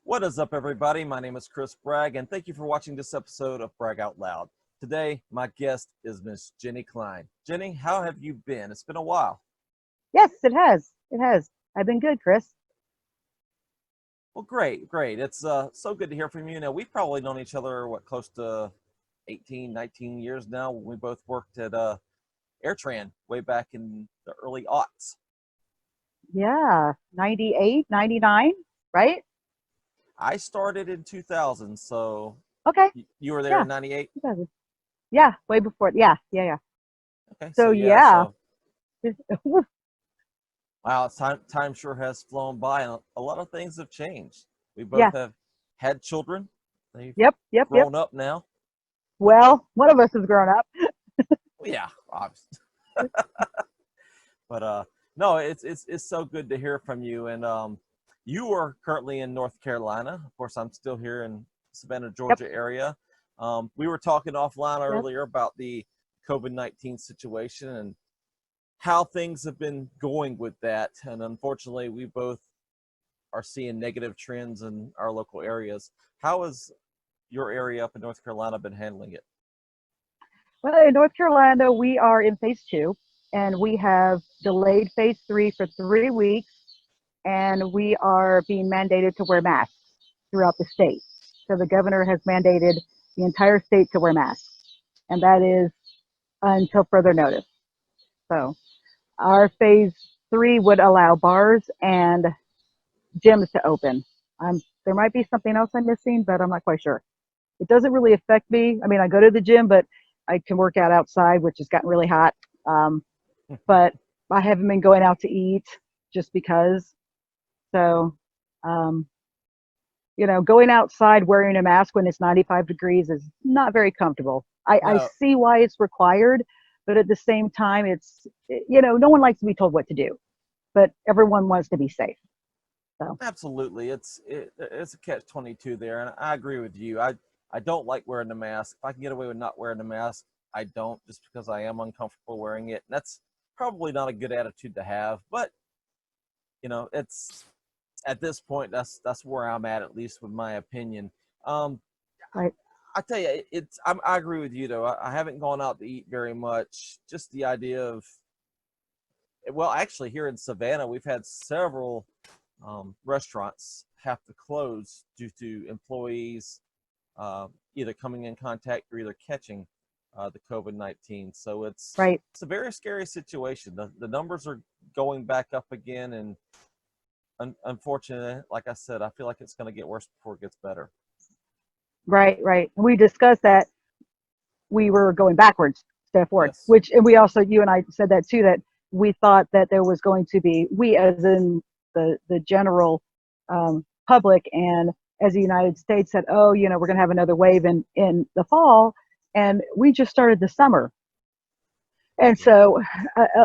What is up, everybody? My name is Chris Bragg, and thank you for watching this episode of Bragg Out Loud. Today, my guest is Miss Genny Klein. Genny, how have you been? It's been a while. Yes, it has. It has. I've been good, Chris. Well, great, great. It's so good to hear from you. Now, we've probably known each other, close to 18, 19 years now. We both worked at AirTran way back in the early aughts. Yeah, 98, 99, right? I started in 2000, so Okay. you were there Yeah, in 98? 2000. Yeah, way before. Yeah. Okay, so So yeah, yeah. so wow, time sure has flown by, and a lot of things have changed. We both Yeah. have had children. They've Yep. grown up now. Well, one of us has grown up. Well, yeah, obviously. But no, it's so good to hear from you. And you are currently in North Carolina. Of course, I'm still here in Savannah, Yep. Georgia area. We were talking offline Yep. earlier about the COVID-19 situation and how things have been going with that. And unfortunately, we both are seeing negative trends in our local areas. How has your area up in North Carolina been handling it? Well, in North Carolina, we are in phase two, and we have delayed phase three for 3 weeks, and we are being mandated to wear masks throughout the state. So the governor has mandated the entire state to wear masks, and that is until further notice. So our phase three would allow bars and gyms to open. There might be something else I'm missing, but I'm not quite sure. It doesn't really affect me. I mean, I go to the gym, but I can work out outside, which has gotten really hot. But I haven't been going out to eat just because. So, um, going outside wearing a mask when it's 95 degrees is not very comfortable. I No, see why it's required, but at the same time, no one likes to be told what to do, but everyone wants to be safe. So, absolutely. It's a catch-22 there, and I agree with you. I don't like wearing the mask. If I can get away with not wearing the mask, I don't, just because I am uncomfortable wearing it. And that's probably not a good attitude to have, but it's at this point that's where I'm at least with my opinion. Um, right, I tell you, I agree with you though. I haven't gone out to eat very much. Just the idea of, well, actually here in Savannah, we've had several restaurants have to close due to employees either coming in contact or either catching the COVID-19. So right. it's a very scary situation. The numbers are going back up again, and unfortunately, like I said, I feel like it's going to get worse before it gets better. Right. We discussed that we were going backwards instead of forward, Yes. and we also, you and I said that too, that we thought that there was going to be, we as in the general public and as the United States said, oh, we're going to have another wave in the fall. And we just started the summer. And Yeah. so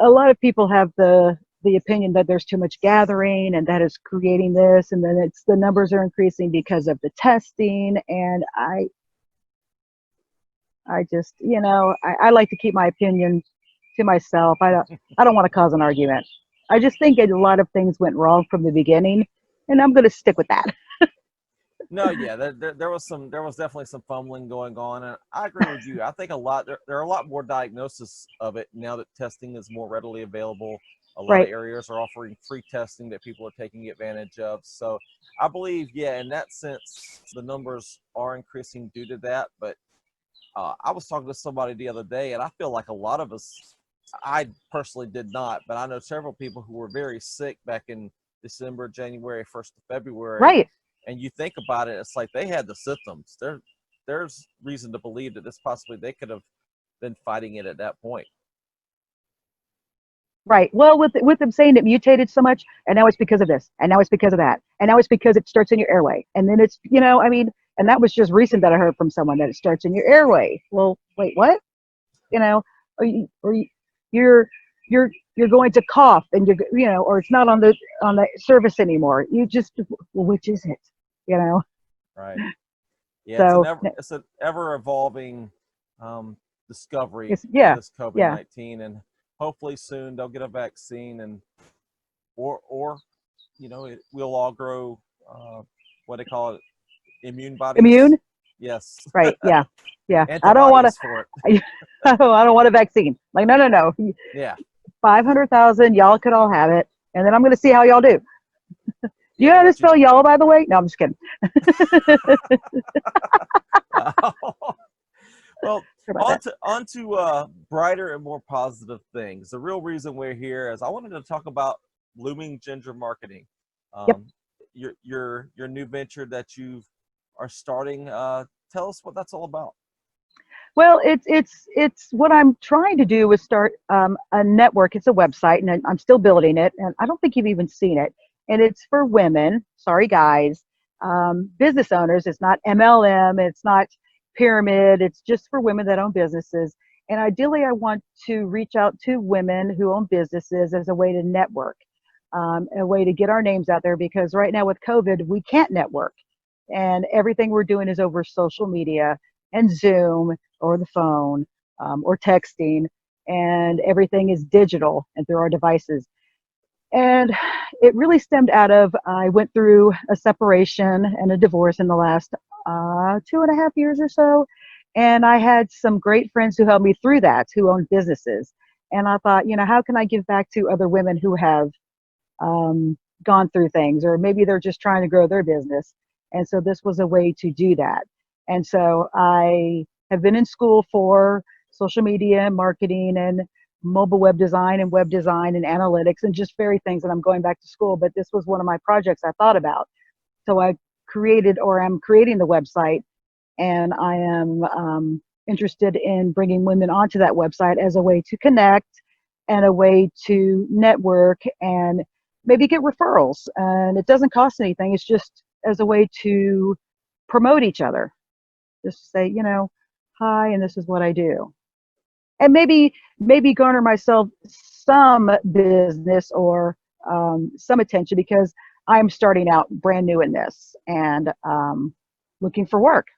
a lot of people have the opinion that there's too much gathering and that is creating this, and then it's the numbers are increasing because of the testing. And I just, I like to keep my opinion to myself. I don't want to cause an argument. I just think a lot of things went wrong from the beginning, and I'm going to stick with that. No, yeah, there was definitely some fumbling going on, and I agree with you. I think there are a lot more diagnosis of it now that testing is more readily available. A lot of Right. areas are offering free testing that people are taking advantage of. So I believe, yeah, in that sense, the numbers are increasing due to that. But I was talking to somebody the other day, and I feel like a lot of us, I personally did not, but I know several people who were very sick back in December, January, 1st of February. Right. And you think about it, it's like they had the symptoms. There's reason to believe that this possibly they could have been fighting it at that point. Right. Well, with them saying it mutated so much, and now it's because of this, and now it's because of that, and now it's because it starts in your airway, and then it's, I mean, and that was just recent that I heard from someone that it starts in your airway. Well, wait, what? You know, you're you're going to cough, and or it's not on the surface anymore. You just, well, which is it? You know. Right. Yeah, So it's an ever evolving discovery it's, with yeah, this yeah, COVID-19, and hopefully soon they'll get a vaccine, and or we'll all grow what they call it, immune bodies. Immune? Yes. Right. Yeah. Yeah. I don't want Antibodies for it. to. I don't want a vaccine. Like, no, no, no. Yeah. 500,000. Y'all could all have it, and then I'm going to see how y'all do. Do you Yeah. know how to What you? spell y'all, by the way? No, I'm just kidding. Well, Sorry about that. on to brighter and more positive things. The real reason we're here is I wanted to talk about Blooming Ginger Marketing. Yep. Um, your new venture that you are starting. Tell us what that's all about. Well, it's what I'm trying to do is start a network. It's a website, and I'm still building it. And I don't think you've even seen it. And it's for women. Sorry, guys. Business owners. It's not MLM. It's not pyramid. It's just for women that own businesses. And ideally, I want to reach out to women who own businesses as a way to network, a way to get our names out there. Because right now with COVID, we can't network, and everything we're doing is over social media and Zoom or the phone, or texting, and everything is digital and through our devices. And it really stemmed out of, I went through a separation and a divorce in the last 2.5 years or so. And I had some great friends who helped me through that, who own businesses. And I thought, how can I give back to other women who have gone through things, or maybe they're just trying to grow their business. And so this was a way to do that. And so I have been in school for social media marketing and mobile web design and analytics and just very things that I'm going back to school. But this was one of my projects I thought about. So I am creating the website, and I am interested in bringing women onto that website as a way to connect and a way to network and maybe get referrals. And it doesn't cost anything. It's just as a way to promote each other. Just say, hi, and this is what I do. And maybe garner myself some business or some attention, because I'm starting out brand new in this and looking for work,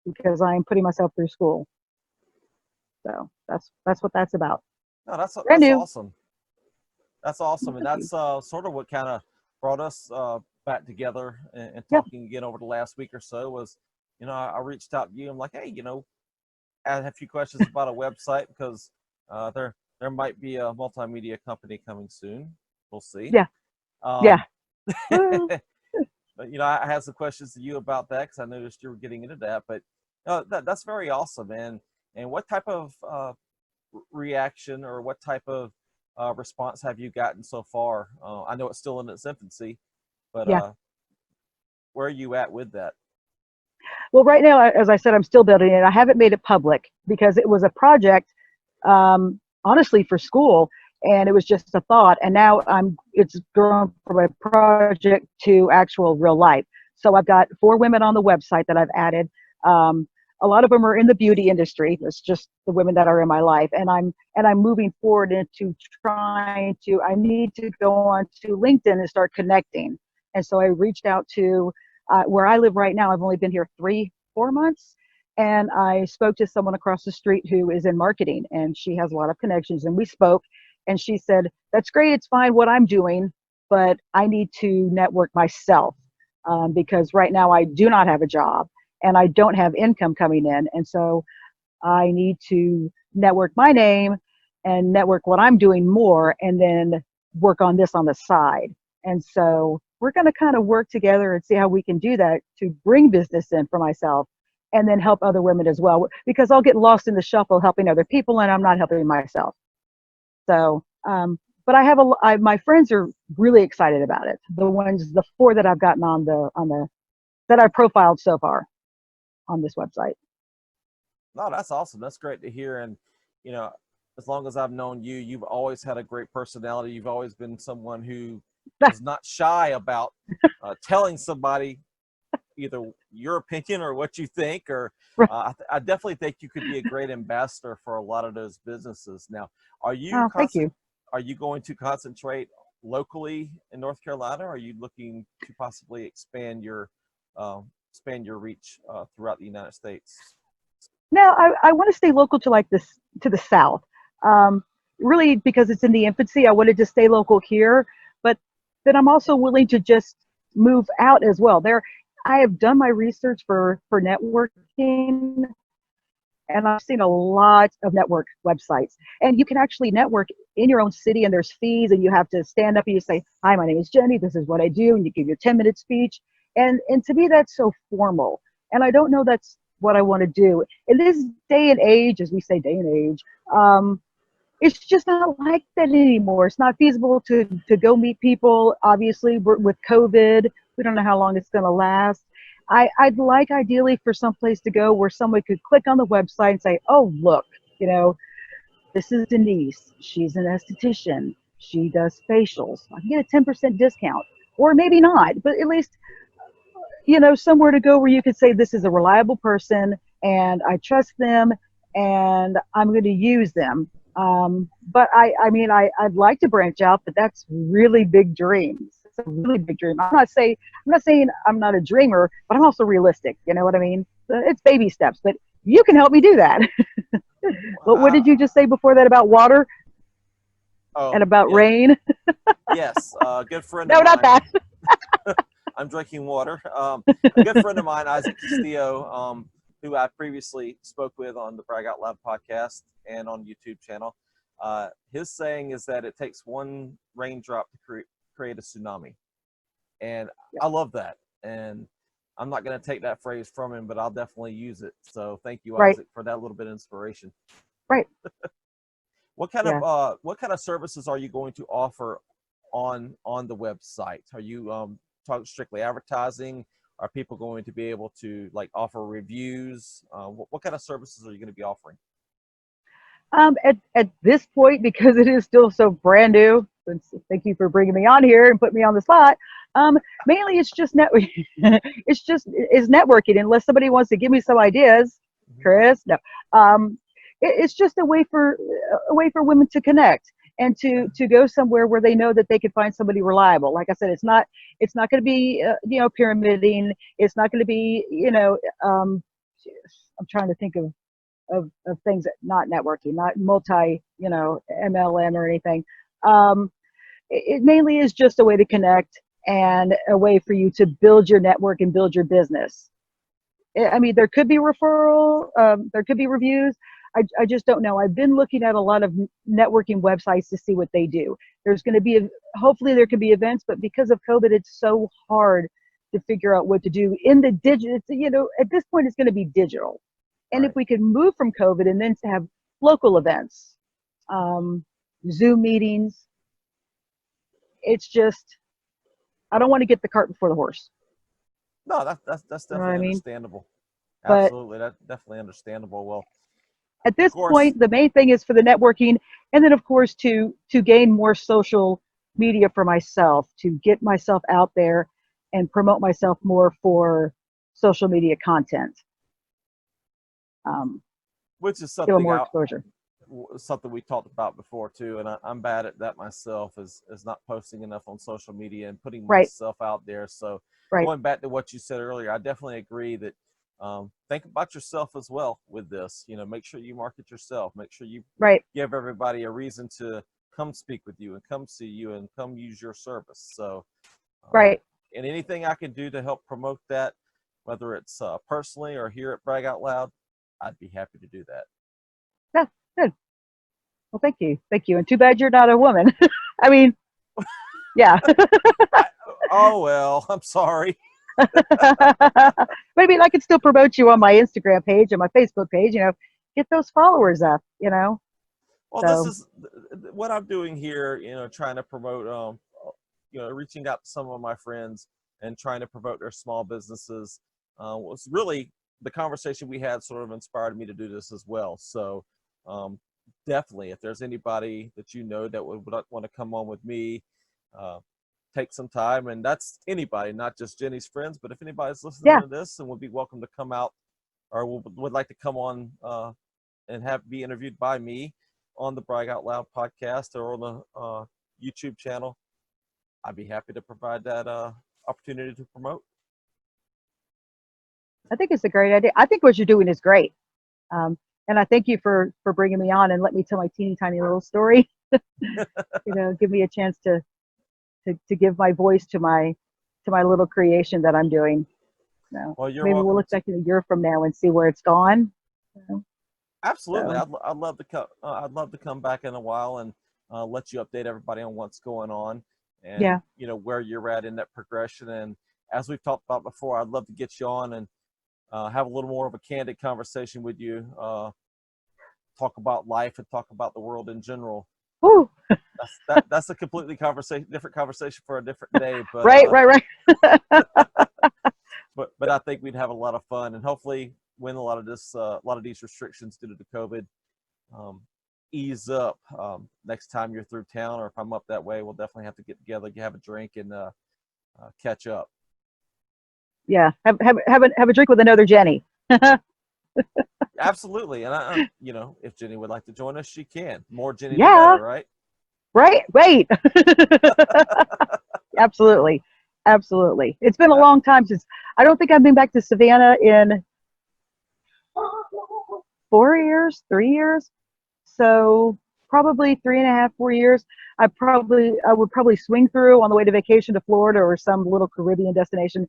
because I'm putting myself through school. So that's what that's about. No, that's Brand new. awesome. That's awesome, and that's sort of what kind of brought us back together and Yep. talking again over the last week or so. Was I reached out to you. I'm like, hey, I have a few questions about a website, because there might be a multimedia company coming soon. We'll see. Yeah. Yeah. Well, But I had some questions to you about that, because I noticed you were getting into that. But that's very awesome. And what type of reaction, or what type of response have you gotten so far? I know it's still in its infancy, but yeah. Where are you at with that? Well, right now, as I said, I'm still building it. I haven't made it public because it was a project, honestly, for school, and it was just a thought. And now it's grown from a project to actual real life. So I've got 4 women on the website that I've added. A lot of them are in the beauty industry. It's just the women that are in my life, and I'm moving forward into I need to go on to LinkedIn and start connecting. And so I reached out to where I live right now. I've only been here 3-4 months, and I spoke to someone across the street who is in marketing, and she has a lot of connections. And we spoke, and she said, "That's great. It's fine what I'm doing, but I need to network myself because right now I do not have a job and I don't have income coming in, and so I need to network my name and network what I'm doing more, and then work on this on the side." And so we're going to kind of work together and see how we can do that to bring business in for myself, and then help other women as well, because I'll get lost in the shuffle helping other people and I'm not helping myself. So, but my friends are really excited about it. The 4 that I've gotten that I've profiled so far on this website. No, that's awesome. That's great to hear. And as long as I've known you, you've always had a great personality. You've always been someone who is not shy about telling somebody either your opinion or what you think. Or I definitely think you could be a great ambassador for a lot of those businesses. Now, Thank you. Are you going to concentrate locally in North Carolina, or are you looking to possibly expand your reach throughout the United States? No, I want to stay local to to the South. Really, because it's in the infancy, I wanted to stay local here, but then I'm also willing to just move out as well. I have done my research for networking, and I've seen a lot of network websites. And you can actually network in your own city, and there's fees, and you have to stand up and you say, "Hi, my name is Jenny. This is what I do," and you give your 10-minute speech. And to me, that's so formal. And I don't know that's what I want to do in this day and age, as we say, day and age. It's just not like that anymore. It's not feasible to go meet people. Obviously, with COVID, we don't know how long it's going to last. I'd like ideally for some place to go where someone could click on the website and say, "Oh, look, you know, this is Denise. She's an esthetician. She does facials. I can get a 10% discount." Or maybe not, but at least, somewhere to go where you could say, "This is a reliable person and I trust them and I'm going to use them." But I'd like to branch out, but that's really big dreams. It's a really big dream. I'm not saying I'm not a dreamer, but I'm also realistic. You know what I mean? It's baby steps, but you can help me do that. But what did you just say before that about water and about rain? Yes, a good friend No, of not mine. that. I'm drinking water. A good friend of mine, Isaac Castillo, who I previously spoke with on the Bragg Out Loud podcast and on YouTube channel. His saying is that it takes one raindrop to create a tsunami. And I love that. And I'm not going to take that phrase from him, but I'll definitely use it. So thank you, Right. Isaac, for that little bit of inspiration. Right. What kind of services are you going to offer on the website? Are you talking strictly advertising? Are people going to be able to offer reviews? What kind of services are you going to be offering? At this point, because it is still so brand new, thank you for bringing me on here and putting me on the spot. Mainly it's just it's networking. Unless somebody wants to give me some ideas, Chris. No, it's just a way for women to connect and to go somewhere where they know that they can find somebody reliable. Like I said, it's not going to be pyramiding. It's not going to be I'm trying to think of things that not networking, not multi, MLM or anything. It mainly is just a way to connect and a way for you to build your network and build your business. I mean, there could be referral, there could be reviews. I just don't know. I've been looking at a lot of networking websites to see what they do. There's going to be, hopefully there can be events, but because of COVID, it's so hard to figure out what to do in the digital. At this point, it's going to be digital. And if we could move from COVID and then to have local events, Zoom meetings, it's just, I don't want to get the cart before the horse. No, that's definitely understandable. But absolutely, that's definitely understandable. Well, at this point, the main thing is for the networking, and then of course to gain more social media for myself, to get myself out there and promote myself more for social media content. Which is something more exposure. Something we talked about before too, and I'm bad at that myself, is not posting enough on social media and putting myself out there. So going back to what you said earlier, I definitely agree that think about yourself as well with this. Make sure you market yourself. Make sure you give everybody a reason to come speak with you and come see you and come use your service. So and anything I can do to help promote that, whether it's personally or here at Bragg Out Loud, I'd be happy to do that. Yeah, good. Well, thank you. And too bad you're not a woman. I mean, yeah. Oh well, I'm sorry. Maybe I could still promote you on my Instagram page and my Facebook page. Get those followers up. Well, this is what I'm doing here. Trying to promote. Reaching out to some of my friends and trying to promote their small businesses. Was really the conversation we had sort of inspired me to do this as well. So definitely, if there's anybody that that would want to come on with me, take some time, and that's anybody, not just Jenny's friends, but if anybody's listening to this and would be welcome to come out or would like to come on and be interviewed by me on the Bragg Out Loud podcast or on the YouTube channel, I'd be happy to provide that opportunity to promote. I think it's a great idea. I think what you're doing is great. And I thank you for bringing me on and let me tell my teeny tiny little story. Give me a chance to give my voice to my little creation that I'm doing. So Well, you're maybe we'll welcome. look back in a year from now and see where it's gone. You know, Absolutely. so I'd love to come. I'd love to come back in a while and let you update everybody on what's going on and yeah, where you're at in that progression. And as we've talked about before, I'd love to get you on and have a little more of a candid conversation with you. Talk about life and talk about the world in general. whew. That's a completely different conversation for a different day. But Right, right, right. but I think we'd have a lot of fun and hopefully when a lot of these restrictions due to COVID ease up. Next time you're through town, or if I'm up that way, we'll definitely have to get together, have a drink, and catch up. Yeah, have a drink with another Jenny. Absolutely, and if Jenny would like to join us, she can. More Jenny, the Yeah, better, right? right, right. Absolutely, absolutely. It's been a Uh, long time since I don't think I've been back to Savannah in 4 years, 3 years. So probably 3.5, 4 years. I would probably swing through on the way to vacation to Florida or some little Caribbean destination.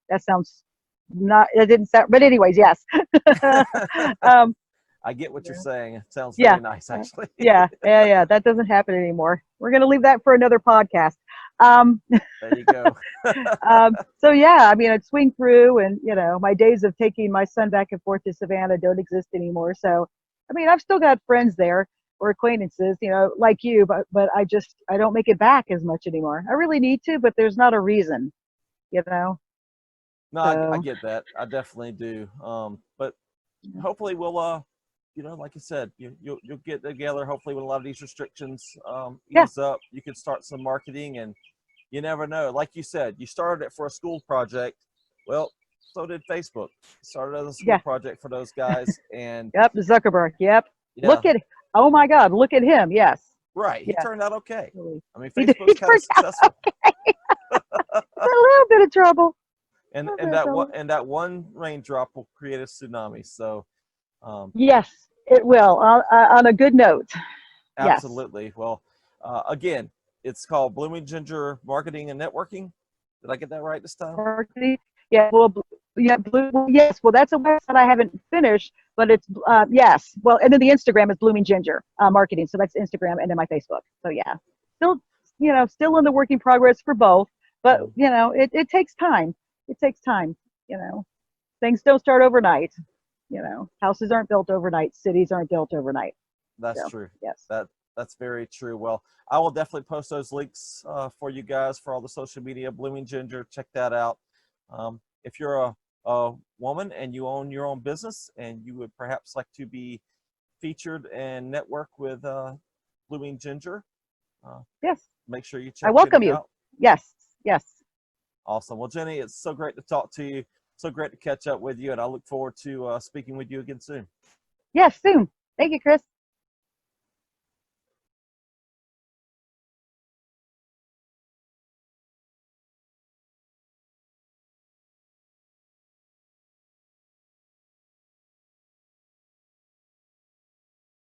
That sounds not. It didn't sound. But anyways, yes. um, I get what you're saying. It sounds yeah, very nice, actually. yeah. That doesn't happen anymore. We're gonna leave that for another podcast. Um, There you go. so yeah, I mean, I'd swing through, and my days of taking my son back and forth to Savannah don't exist anymore. So, I mean, I've still got friends there or acquaintances, like you, but I don't make it back as much anymore. I really need to, but there's not a reason, you know. No, I So get that. I definitely do. But yeah, hopefully we'll like you said, you'll get together. Hopefully when a lot of these restrictions yeah, ease up, you can start some marketing, and you never know. Like you said, you started it for a school project. Well, so did Facebook. Started as a school yeah. project for those guys, and Yep, Zuckerberg. Yep. yeah, Look at. Oh my God, look at him. Yes. right. He Yeah. turned out okay. Really. I mean, He Facebook's kind of turned out successful, a little bit of trouble. A and little bit and of that one trouble. and that one raindrop will create a tsunami. So, um, Yes, it will. On a good note. Yes. absolutely. Well, again, it's called Blooming Ginger Marketing and Networking. Did I get that right this time? Marketing. Yeah. Well, yeah. Yes. Well, that's a website I haven't finished, but it's yes. Well, and then the Instagram is Blooming Ginger Marketing. So that's Instagram, and then my Facebook. So yeah, still, still in the work in progress for both. But Mhm. it takes time. It takes time. Things don't start overnight. Houses aren't built overnight. Cities aren't built overnight. That's So true. yes. That's very true. Well, I will definitely post those links for you guys for all the social media. Blooming Ginger, check that out. If you're a woman and you own your own business and you would perhaps like to be featured and network with Blooming Ginger, uh, Yes. make sure you I check welcome Jenny you. out. Yes. Yes. Awesome. Well, Jenny, it's so great to talk to you. So great to catch up with you, and I look forward to speaking with you again soon. Yes. Soon. Thank you, Chris.